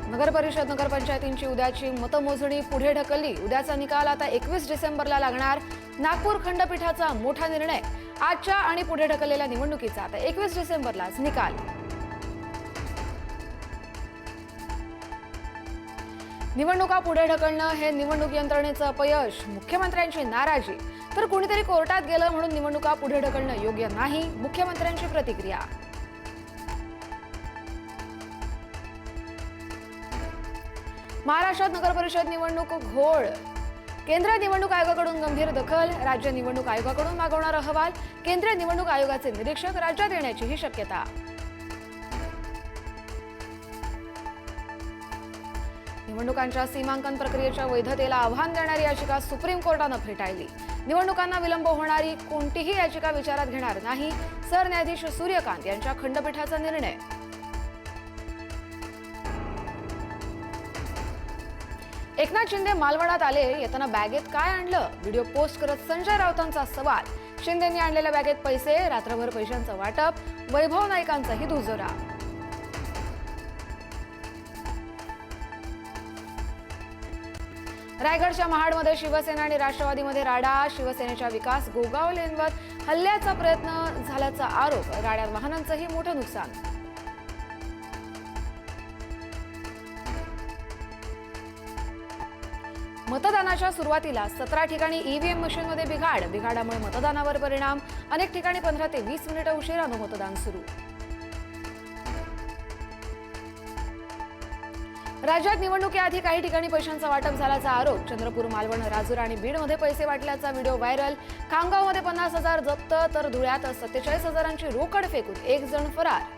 नगर परिषद नगरपंचायतींची उद्याची मतमोजणी पुढे ढकलली। उद्याचा निकाल आता 21 डिसेंबरला लागणार। नागपूर खंडपीठाचा मोठा निर्णय। आजच्या आणि पुढे ढकललेल्या निवडणुकीचा आता 21 डिसेंबरलाच निकाल। निवडणुका पुढे ढकलणं हे निवडणूक यंत्रणेचं अपयश, मुख्यमंत्र्यांची नाराजी। तर कुणीतरी कोर्टात गेलं म्हणून निवडणुका पुढे ढकलणं योग्य नाही, मुख्यमंत्र्यांची प्रतिक्रिया। महाराष्ट्रात नगरपरिषद निवडणूक घोळ। केंद्रीय निवडणूक आयोगाकडून गंभीर दखल। राज्य निवडणूक आयोगाकडून मागवणार अहवाल। केंद्रीय निवडणूक आयोगाचे निरीक्षक राज्यात येण्याचीही शक्यता। निवडणुकांच्या सीमांकन प्रक्रियेच्या वैधतेला आव्हान देणारी याचिका सुप्रीम कोर्टानं फेटाळली। निवडणुकांना विलंब होणारी कोणतीही याचिका विचारात घेणार नाही, सरन्यायाधीश सूर्यकांत यांच्या खंडपीठाचा निर्णय। एकनाथ शिंदे मालवणात आले, येताना बॅगेत काय आणलं? व्हिडिओ पोस्ट करत संजय राऊतांचा सवाल। शिंदेंनी आणलेल्या बॅगेत पैसे, रात्रभर पैशांचं वाटप, वैभव नाईकांचाही दुजोरा। रायगडच्या महाडमध्ये शिवसेना आणि राष्ट्रवादीमध्ये राडा। शिवसेनेच्या विकास गोगावलेंवर हल्ल्याचा प्रयत्न झाल्याचा आरोप। राड्यात वाहनांचंही मोठं नुकसान। मतदानाच्या सुरुवातीला 17 ठिकाणी ईव्हीएम मशीनमध्ये बिघाडामुळे मतदानावर परिणाम। अनेक ठिकाणी 15 ते 20 मिनिटं उशिरानं मतदान सुरू। राज्यात निवडणुकीआधी काही ठिकाणी पैशांचं वाटप झाल्याचा आरोप। चंद्रपूर, मालवण, राजूर आणि बीडमध्ये पैसे वाटल्याचा व्हिडिओ व्हायरल। खामगावमध्ये 50,000 जप्त, तर धुळ्यात 47,000ची रोकड फेकून एक जण फरार।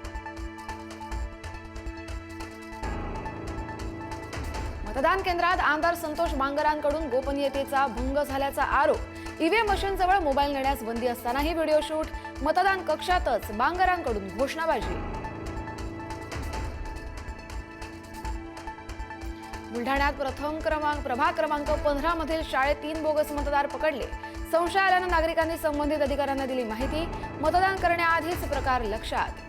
मतदान केंद्रात आमदार संतोष बांगरांकडून गोपनीयतेचा भंग झाल्याचा आरोप। ईव्हीएम मशीनजवळ मोबाईल नेण्यास बंदी असतानाही व्हिडिओ शूट। मतदान कक्षातच बांगरांकडून घोषणाबाजी। बुलढाण्यात प्रभाग क्रमांक 15 मधील शाळेत 3 बोगस मतदार पकडले। संशय आल्यानं नागरिकांनी संबंधित अधिकाऱ्यांना दिली माहिती। मतदान करण्याआधीच प्रकार लक्षात।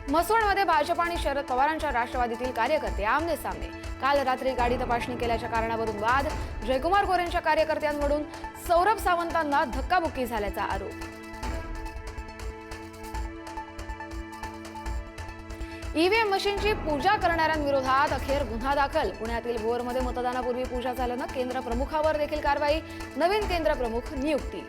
म्हसवडमध्ये भाजप आणि शरद पवारांच्या राष्ट्रवादीतील कार्यकर्ते आमने सामने। काल रात्री गाडी तपासणी केल्याच्या कारणावरून वाद। जयकुमार गोरेंच्या कार्यकर्त्यांकडून सौरभ सावंतांना धक्काबुक्की झाल्याचा आरोप। ईव्हीएम मशीनची पूजा करणाऱ्यांविरोधात अखेर गुन्हा दाखल। पुण्यातील भोरमध्ये मतदानापूर्वी पूजा झाल्यानं केंद्र प्रमुखावर देखील कारवाई। नवीन केंद्र प्रमुख नियुक्ती।